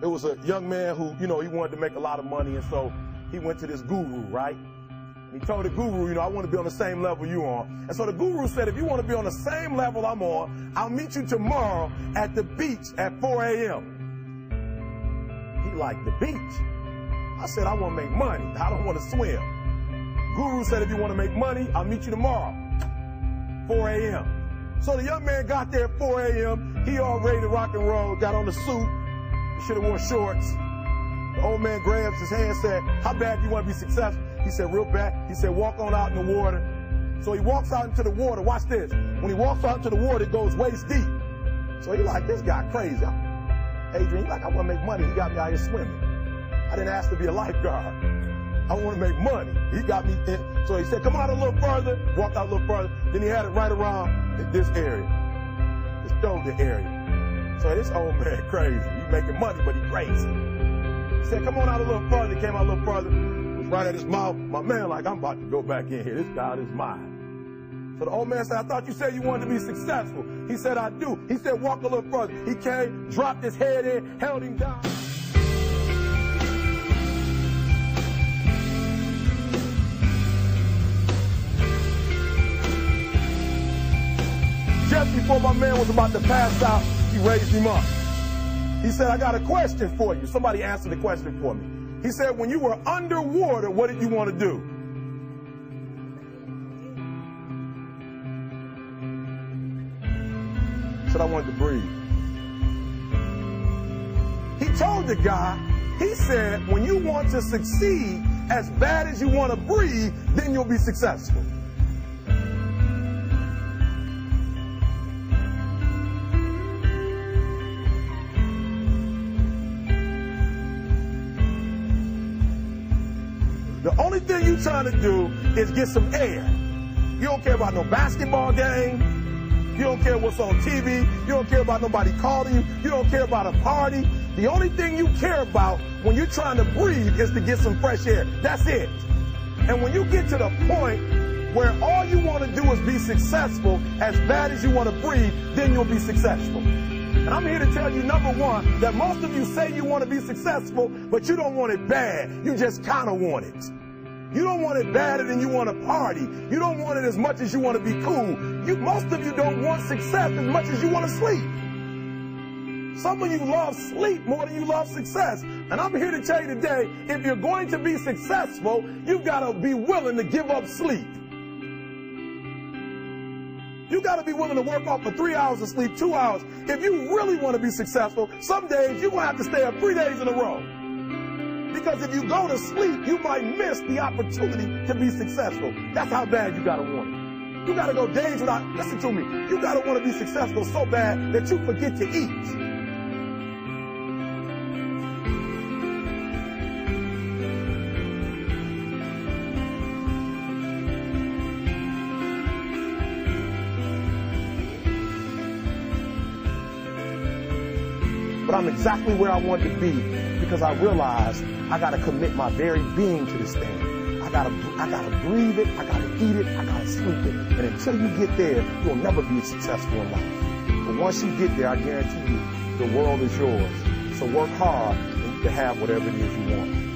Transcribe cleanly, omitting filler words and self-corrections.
It was a young man who, he wanted to make a lot of money, and so he went to this guru, right? And he told the guru, I want to be on the same level you on. And so the guru said, if you want to be on the same level I'm on, I'll meet you tomorrow at the beach at 4 a.m. He like, the beach? I said, I want to make money. I don't want to swim. Guru said, if you want to make money, I'll meet you tomorrow, 4 a.m. So the young man got there at 4 a.m. He all ready to rock and roll, got on the suit. He should have worn shorts. The old man grabs his hand and said, how bad do you want to be successful? He said, real bad. He said, walk on out in the water. So he walks out into the water. Watch this. When he walks out into the water, it goes waist deep. So he like, this guy crazy. Adrian, he like, I want to make money. He got me out here swimming. I didn't ask to be a lifeguard. I want to make money. He got me in. So he said, come out a little further. Walked out a little further. Then he had it right around this area, this shoulder area. So this old man crazy. He making money, but he crazy. He said, come on out a little further. Came out a little further. Was right at his mouth. My man like, I'm about to go back in here. This God is mine. So the old man said, I thought you said you wanted to be successful. He said, I do. He said, walk a little further. He came, dropped his head in, held him down. Just before my man was about to pass out, he raised him up. He said, I got a question for you. Somebody answered the question for me. He said, when you were underwater, what did you want to do? He said, I wanted to breathe. He told the guy, he said, when you want to succeed as bad as you want to breathe, then you'll be successful. The only thing you're trying to do is get some air. You don't care about no basketball game. You don't care what's on TV. You don't care about nobody calling you. You don't care about a party. The only thing you care about when you're trying to breathe is to get some fresh air. That's it. And when you get to the point where all you want to do is be successful as bad as you want to breathe, then you'll be successful. And I'm here to tell you, number one, that most of you say you want to be successful, but you don't want it bad. You just kind of want it. You don't want it badder than you want to party. You don't want it as much as you want to be cool. Most of you don't want success as much as you want to sleep. Some of you love sleep more than you love success. And I'm here to tell you today, if you're going to be successful, you've got to be willing to give up sleep. You got to be willing to work off for 3 hours of sleep, 2 hours. If you really want to be successful, some days you're going to have to stay up 3 days in a row. Because if you go to sleep, you might miss the opportunity to be successful. That's how bad you got to want it. You got to go days without, listen to me, you got to want to be successful so bad that you forget to eat. But I'm exactly where I wanted to be because I realized I got to commit my very being to this thing. I gotta breathe it, I gotta eat it, I gotta sleep it. And until you get there, you'll never be successful in life. But once you get there, I guarantee you, the world is yours. So work hard and you can have whatever it is you want.